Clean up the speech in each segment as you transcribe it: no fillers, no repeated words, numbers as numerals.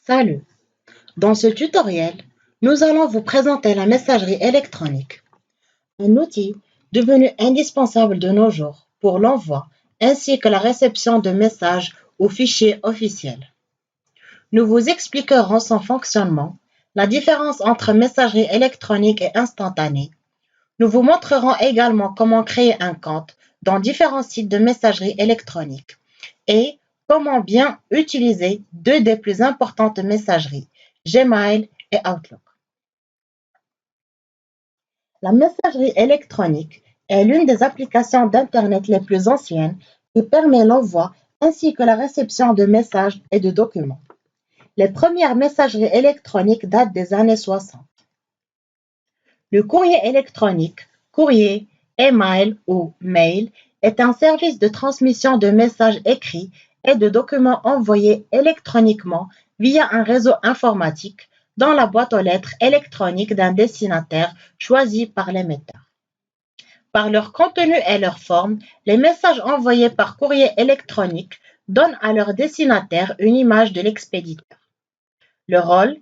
Salut! Dans ce tutoriel, nous allons vous présenter la messagerie électronique, un outil devenu indispensable de nos jours pour l'envoi ainsi que la réception de messages ou fichiers officiels. Nous vous expliquerons son fonctionnement, la différence entre messagerie électronique et instantanée. Nous vous montrerons également comment créer un compte dans différents sites de messagerie électronique et comment bien utiliser deux des plus importantes messageries, Gmail et Outlook. La messagerie électronique est l'une des applications d'Internet les plus anciennes qui permet l'envoi ainsi que la réception de messages et de documents. Les premières messageries électroniques datent des années 60. Le courrier électronique, courrier, email ou mail, est un service de transmission de messages écrits et de documents envoyés électroniquement via un réseau informatique dans la boîte aux lettres électronique d'un destinataire choisi par l'émetteur. Par leur contenu et leur forme, les messages envoyés par courrier électronique donnent à leur destinataire une image de l'expéditeur. Le rôle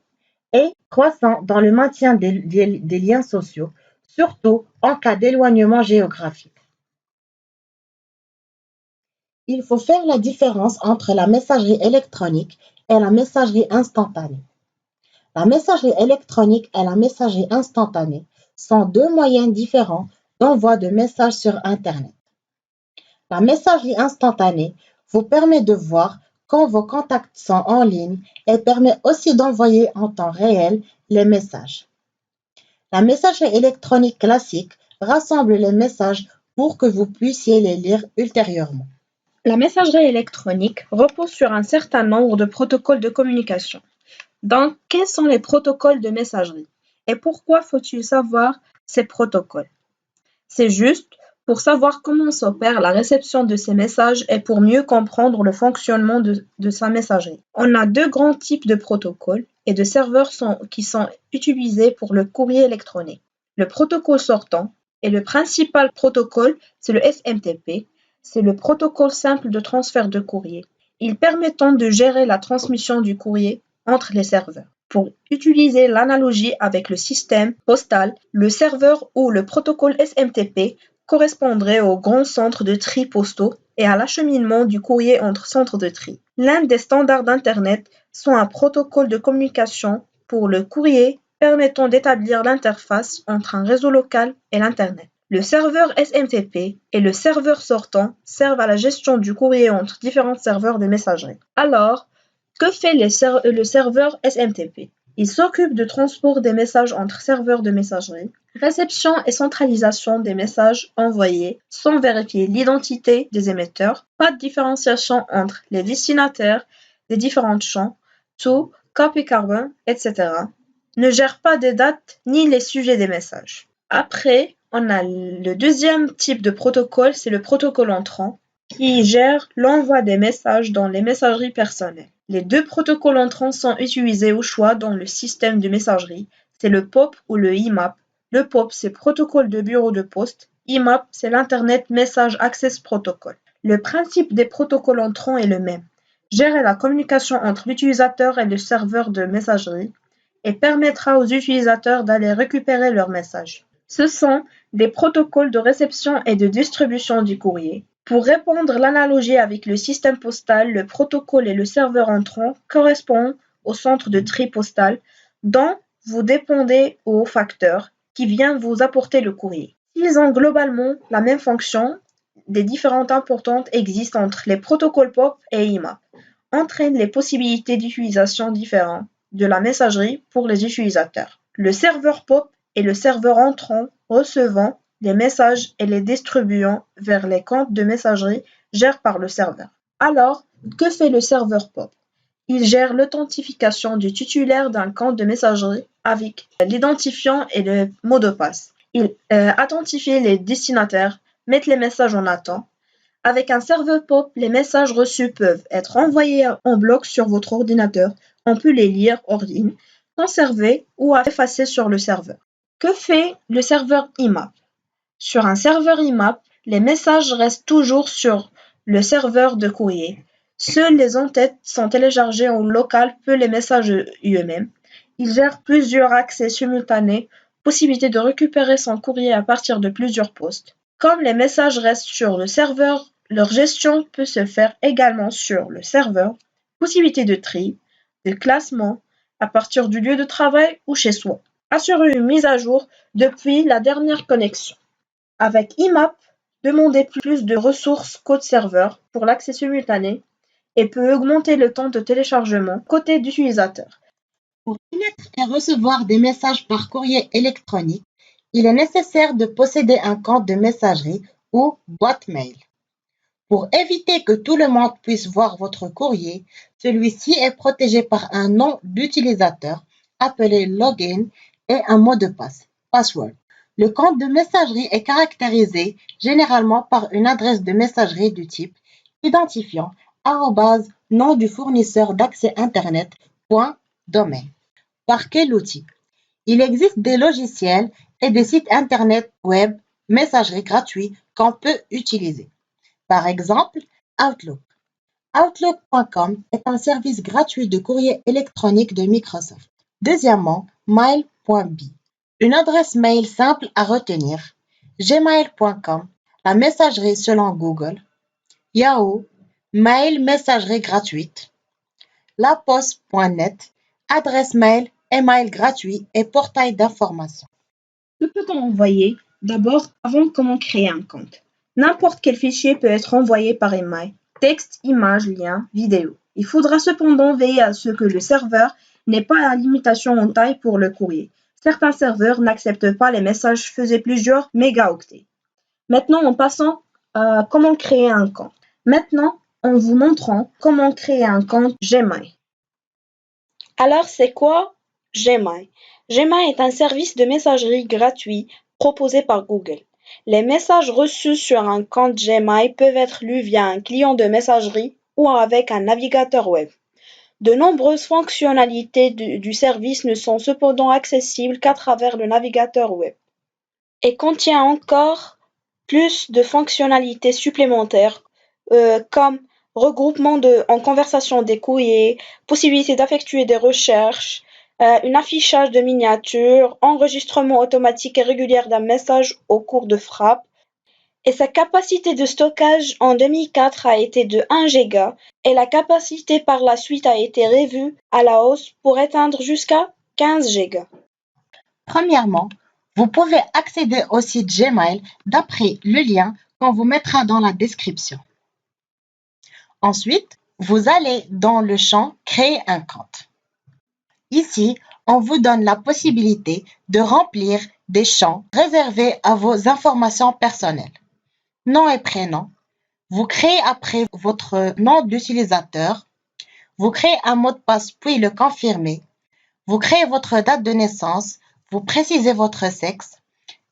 est croissant dans le maintien des liens sociaux, surtout en cas d'éloignement géographique. Il faut faire la différence entre la messagerie électronique et la messagerie instantanée. La messagerie électronique et la messagerie instantanée sont deux moyens différents d'envoi de messages sur Internet. La messagerie instantanée vous permet de voir quand vos contacts sont en ligne et permet aussi d'envoyer en temps réel les messages. La messagerie électronique classique rassemble les messages pour que vous puissiez les lire ultérieurement. La messagerie électronique repose sur un certain nombre de protocoles de communication. Donc, quels sont les protocoles de messagerie et pourquoi faut-il savoir ces protocoles? C'est juste pour savoir comment s'opère la réception de ces messages et pour mieux comprendre le fonctionnement de sa messagerie. On a deux grands types de protocoles et de serveurs qui sont utilisés pour le courrier électronique. Le protocole sortant et le principal protocole, c'est le SMTP. C'est le protocole simple de transfert de courrier. Il permettant de gérer la transmission du courrier entre les serveurs. Pour utiliser l'analogie avec le système postal, le serveur ou le protocole SMTP correspondrait au grand centre de tri postaux et à l'acheminement du courrier entre centres de tri. L'un des standards d'Internet sont un protocole de communication pour le courrier permettant d'établir l'interface entre un réseau local et l'Internet. Le serveur SMTP et le serveur sortant servent à la gestion du courrier entre différents serveurs de messagerie. Alors, que fait le serveur SMTP? Il s'occupe du transport des messages entre serveurs de messagerie, réception et centralisation des messages envoyés sans vérifier l'identité des émetteurs, pas de différenciation entre les destinataires des différents champs, to, copy carbon, etc. Ne gère pas des dates ni les sujets des messages. Après, on a le deuxième type de protocole, c'est le protocole entrant, qui gère l'envoi des messages dans les messageries personnelles. Les deux protocoles entrants sont utilisés au choix dans le système de messagerie, c'est le POP ou le IMAP. Le POP, c'est protocole de bureau de poste. IMAP, c'est l'Internet Message Access Protocol. Le principe des protocoles entrants est le même. Gérer la communication entre l'utilisateur et le serveur de messagerie et permettra aux utilisateurs d'aller récupérer leurs messages. Ce sont des protocoles de réception et de distribution du courrier. Pour répondre à l'analogie avec le système postal, le protocole et le serveur entrant correspondent au centre de tri postal dont vous dépendez au facteur qui vient vous apporter le courrier. Ils ont globalement la même fonction, des différences importantes existent entre les protocoles POP et IMAP, entraînent les possibilités d'utilisation différentes de la messagerie pour les utilisateurs. Le serveur POP et le serveur entrant recevant les messages et les distribuant vers les comptes de messagerie gérés par le serveur. Alors, que fait le serveur POP? Il gère l'authentification du titulaire d'un compte de messagerie avec l'identifiant et le mot de passe. Il authentifie les destinataires, met les messages en attente. Avec un serveur POP, les messages reçus peuvent être envoyés en bloc sur votre ordinateur. On peut les lire hors ligne, conserver ou effacer sur le serveur. Que fait le serveur IMAP? Sur un serveur IMAP, les messages restent toujours sur le serveur de courrier, Seuls les en-têtes sont téléchargés en local peu les messages eux-mêmes. Il gère plusieurs accès simultanés, possibilité de récupérer son courrier à partir de plusieurs postes. Comme les messages restent sur le serveur, leur gestion peut se faire également sur le serveur. Possibilité de tri, de classement, à partir du lieu de travail ou chez soi. Assurer une mise à jour depuis la dernière connexion. Avec IMAP, demandez plus de ressources code serveur pour l'accès simultané et peut augmenter le temps de téléchargement côté d'utilisateur. Pour émettre et recevoir des messages par courrier électronique, il est nécessaire de posséder un compte de messagerie ou boîte mail. Pour éviter que tout le monde puisse voir votre courrier, celui-ci est protégé par un nom d'utilisateur appelé login et un mot de passe, password. Le compte de messagerie est caractérisé généralement par une adresse de messagerie du type identifiant @nom du fournisseur d'accès Internet, .domain. Par quel outil? Il existe des logiciels et des sites Internet web messagerie gratuits qu'on peut utiliser. Par exemple, Outlook. Outlook.com est un service gratuit de courrier électronique de Microsoft. Deuxièmement, Mail.by. Une adresse mail simple à retenir. Gmail.com, la messagerie selon Google. Yahoo, mail messagerie gratuite. Laposte.net, adresse mail, email gratuit et portail d'information. Que peut-on envoyer? D'abord, avant comment créer un compte. N'importe quel fichier peut être envoyé par email, texte, image, lien, vidéo. Il faudra cependant veiller à ce que le serveur n'ait pas la limitation en taille pour le courrier. Certains serveurs n'acceptent pas les messages faisant plusieurs mégaoctets. Maintenant, en passant à comment créer un compte. Maintenant, en vous montrant comment créer un compte Gmail. Alors, c'est quoi Gmail? Gmail est un service de messagerie gratuit proposé par Google. Les messages reçus sur un compte Gmail peuvent être lus via un client de messagerie ou avec un navigateur web. De nombreuses fonctionnalités du service ne sont cependant accessibles qu'à travers le navigateur web et contient encore plus de fonctionnalités supplémentaires comme regroupement en conversation des courriers, possibilité d'effectuer des recherches, un affichage de miniatures, enregistrement automatique et régulier d'un message au cours de frappe. Et sa capacité de stockage en 2004 a été de 1 Go et la capacité par la suite a été revue à la hausse pour atteindre jusqu'à 15 Go. Premièrement, vous pouvez accéder au site Gmail d'après le lien qu'on vous mettra dans la description. Ensuite, vous allez dans le champ Créer un compte. Ici, on vous donne la possibilité de remplir des champs réservés à vos informations personnelles. Nom et prénom. Vous créez après votre nom d'utilisateur. Vous créez un mot de passe puis le confirmez. Vous créez votre date de naissance. Vous précisez votre sexe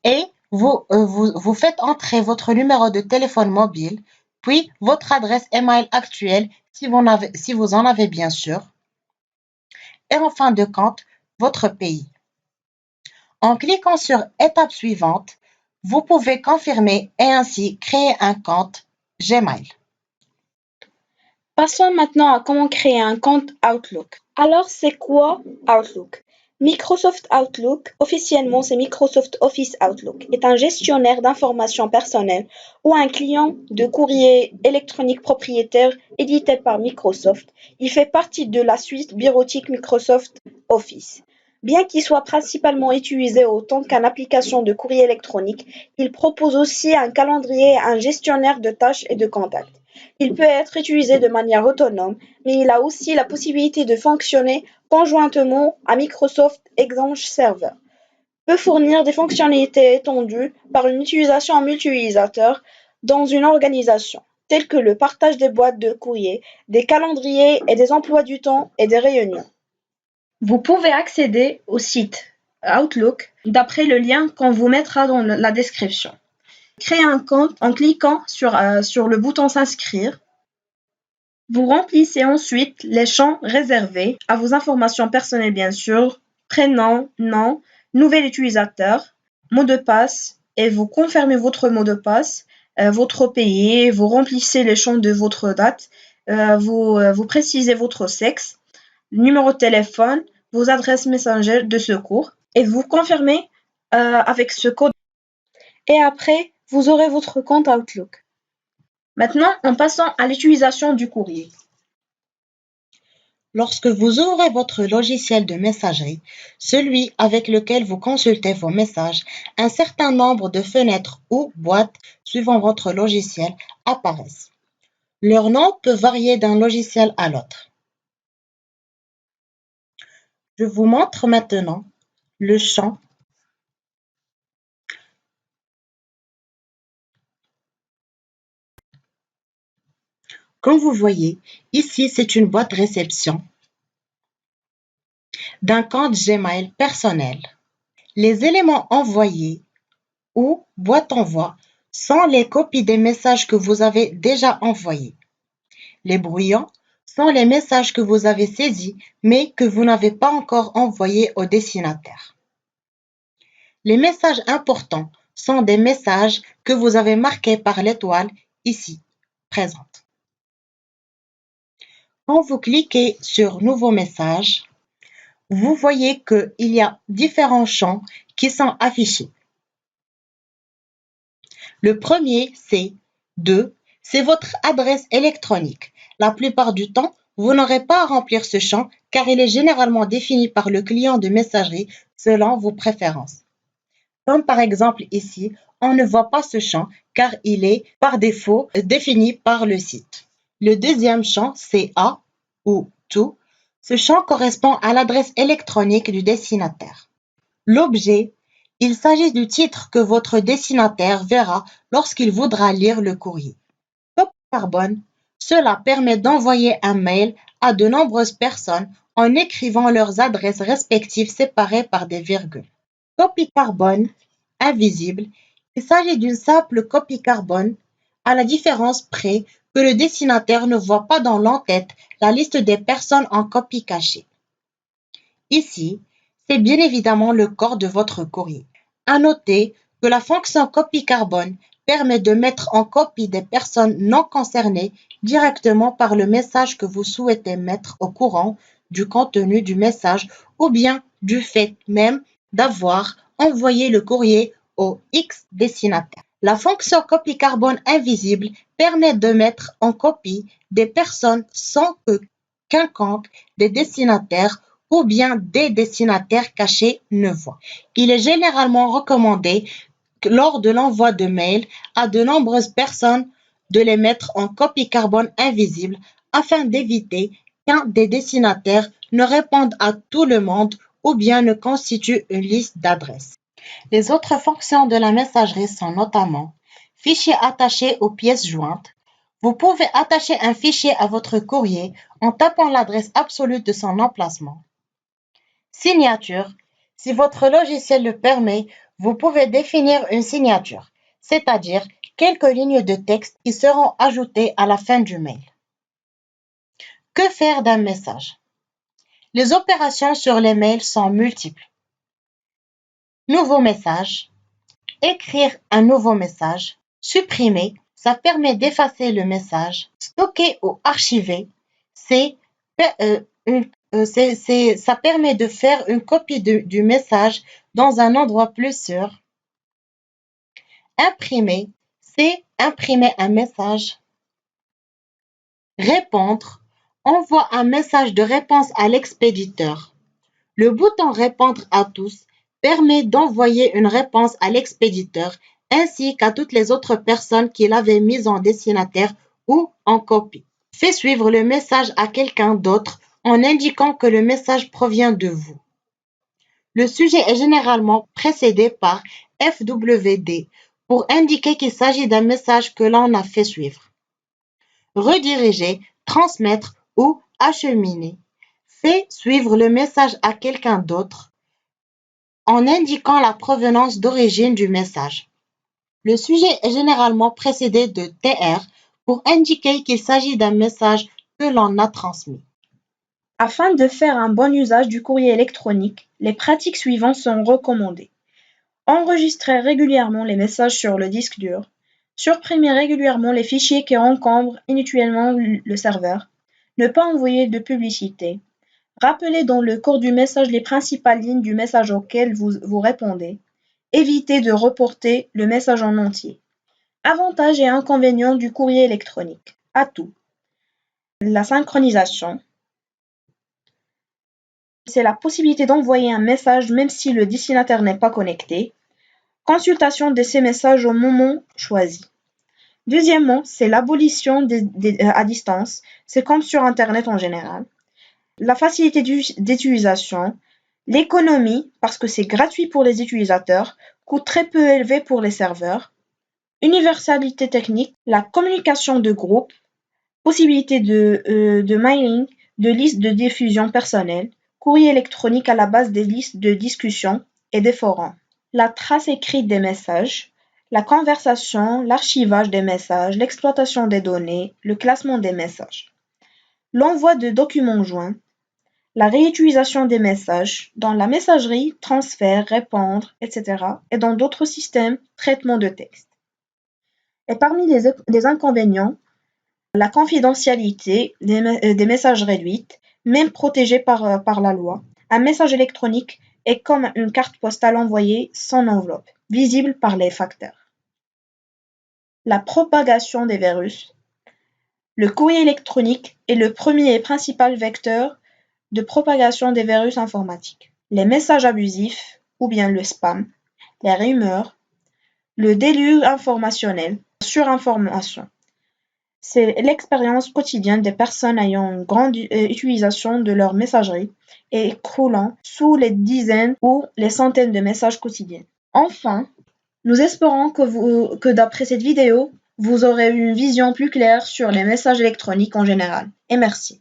et vous faites entrer votre numéro de téléphone mobile, puis votre adresse email actuelle si vous en avez bien sûr, et en fin de compte, votre pays. En cliquant sur étape suivante, vous pouvez confirmer et ainsi créer un compte Gmail. Passons maintenant à comment créer un compte Outlook. Alors, c'est quoi Outlook? Microsoft Outlook, officiellement c'est Microsoft Office Outlook, est un gestionnaire d'informations personnelles ou un client de courrier électronique propriétaire édité par Microsoft. Il fait partie de la suite bureautique Microsoft Office. Bien qu'il soit principalement utilisé autant qu'une application de courrier électronique, il propose aussi un calendrier et un gestionnaire de tâches et de contacts. Il peut être utilisé de manière autonome, mais il a aussi la possibilité de fonctionner conjointement à Microsoft Exchange Server. Peut fournir des fonctionnalités étendues par une utilisation en multi-utilisateur dans une organisation, telles que le partage des boîtes de courrier, des calendriers et des emplois du temps et des réunions. Vous pouvez accéder au site Outlook d'après le lien qu'on vous mettra dans la description. Créez un compte en cliquant sur le bouton s'inscrire. Vous remplissez ensuite les champs réservés à vos informations personnelles bien sûr, prénom, nom, nouvel utilisateur, mot de passe et vous confirmez votre mot de passe, votre pays, vous remplissez les champs de votre date, vous précisez votre sexe, le numéro de téléphone, vos adresses messager de secours et vous confirmez avec ce code. Et après, vous aurez votre compte Outlook. Maintenant, en passant à l'utilisation du courrier. Lorsque vous ouvrez votre logiciel de messagerie, celui avec lequel vous consultez vos messages, un certain nombre de fenêtres ou boîtes suivant votre logiciel apparaissent. Leur nom peut varier d'un logiciel à l'autre. Je vous montre maintenant le champ Comme vous voyez, ici c'est une boîte réception d'un compte Gmail personnel. Les éléments envoyés ou boîte envoi sont les copies des messages que vous avez déjà envoyés. Les brouillons sont les messages que vous avez saisis mais que vous n'avez pas encore envoyés au destinataire. Les messages importants sont des messages que vous avez marqués par l'étoile ici, présente. Quand vous cliquez sur Nouveau message, vous voyez qu'il y a différents champs qui sont affichés. Le premier, c'est 2, c'est votre adresse électronique. La plupart du temps, vous n'aurez pas à remplir ce champ car il est généralement défini par le client de messagerie selon vos préférences. Comme par exemple ici, on ne voit pas ce champ car il est par défaut défini par le site. Le deuxième champ, c'est A ou TO. Ce champ correspond à l'adresse électronique du destinataire. L'objet, il s'agit du titre que votre destinataire verra lorsqu'il voudra lire le courrier. Copie carbone, cela permet d'envoyer un mail à de nombreuses personnes en écrivant leurs adresses respectives séparées par des virgules. Copie carbone invisible, il s'agit d'une simple copie carbone, à la différence près que le destinataire ne voit pas dans l'entête la liste des personnes en copie cachée. Ici, c'est bien évidemment le corps de votre courrier. À noter que la fonction copie carbone permet de mettre en copie des personnes non concernées directement par le message que vous souhaitez mettre au courant du contenu du message ou bien du fait même d'avoir envoyé le courrier au X destinataire. La fonction copie carbone invisible permet de mettre en copie des personnes sans que quiconque des destinataires ou bien des destinataires cachés ne voient. Il est généralement recommandé lors de l'envoi de mails à de nombreuses personnes de les mettre en copie carbone invisible afin d'éviter qu'un des destinataires ne réponde à tout le monde ou bien ne constitue une liste d'adresses. Les autres fonctions de la messagerie sont notamment fichier attaché aux pièces jointes. Vous pouvez attacher un fichier à votre courrier en tapant l'adresse absolue de son emplacement. Signature. Si votre logiciel le permet, vous pouvez définir une signature, c'est-à-dire quelques lignes de texte qui seront ajoutées à la fin du mail. Que faire d'un message? Les opérations sur les mails sont multiples. Nouveau message. Écrire un nouveau message. Supprimer. Ça permet d'effacer le message. Stocker ou archiver. Ça permet de faire une copie du message dans un endroit plus sûr. Imprimer, c'est imprimer un message. Répondre, envoie un message de réponse à l'expéditeur. Le bouton répondre à tous permet d'envoyer une réponse à l'expéditeur ainsi qu'à toutes les autres personnes qu'il avait mises en destinataire ou en copie. Fait suivre le message à quelqu'un d'autre en indiquant que le message provient de vous. Le sujet est généralement précédé par FWD pour indiquer qu'il s'agit d'un message que l'on a fait suivre. Rediriger, transmettre ou acheminer. Fait suivre le message à quelqu'un d'autre en indiquant la provenance d'origine du message. Le sujet est généralement précédé de TR pour indiquer qu'il s'agit d'un message que l'on a transmis. Afin de faire un bon usage du courrier électronique, les pratiques suivantes sont recommandées. Enregistrer régulièrement les messages sur le disque dur. Supprimer régulièrement les fichiers qui encombrent inutilement le serveur. Ne pas envoyer de publicité. Rappelez dans le corps du message les principales lignes du message auquel vous répondez. Évitez de reporter le message en entier. Avantages et inconvénients du courrier électronique. Atouts. La synchronisation. C'est la possibilité d'envoyer un message même si le destinataire n'est pas connecté. Consultation de ces messages au moment choisi. Deuxièmement, c'est l'abolition à distance. C'est comme sur Internet en général. La facilité d'utilisation. L'économie, parce que c'est gratuit pour les utilisateurs, coût très peu élevé pour les serveurs. Universalité technique, la communication de groupe, possibilité de mailing, de listes de diffusion personnelle, courrier électronique à la base des listes de discussion et des forums. La trace écrite des messages, la conversation, l'archivage des messages, l'exploitation des données, le classement des messages. L'envoi de documents joints, la réutilisation des messages dans la messagerie, transfert, répondre, etc. et dans d'autres systèmes, traitement de texte. Et parmi les inconvénients, la confidentialité des messages réduites, même protégée par la loi. Un message électronique est comme une carte postale envoyée sans enveloppe, visible par les facteurs. La propagation des virus. Le courrier électronique est le premier et principal vecteur de propagation des virus informatiques. Les messages abusifs, ou bien le spam, les rumeurs, le déluge informationnel, la surinformation. C'est l'expérience quotidienne des personnes ayant une grande utilisation de leur messagerie et écroulant sous les dizaines ou les centaines de messages quotidiens. Enfin, nous espérons que d'après cette vidéo, vous aurez une vision plus claire sur les messages électroniques en général. Et merci.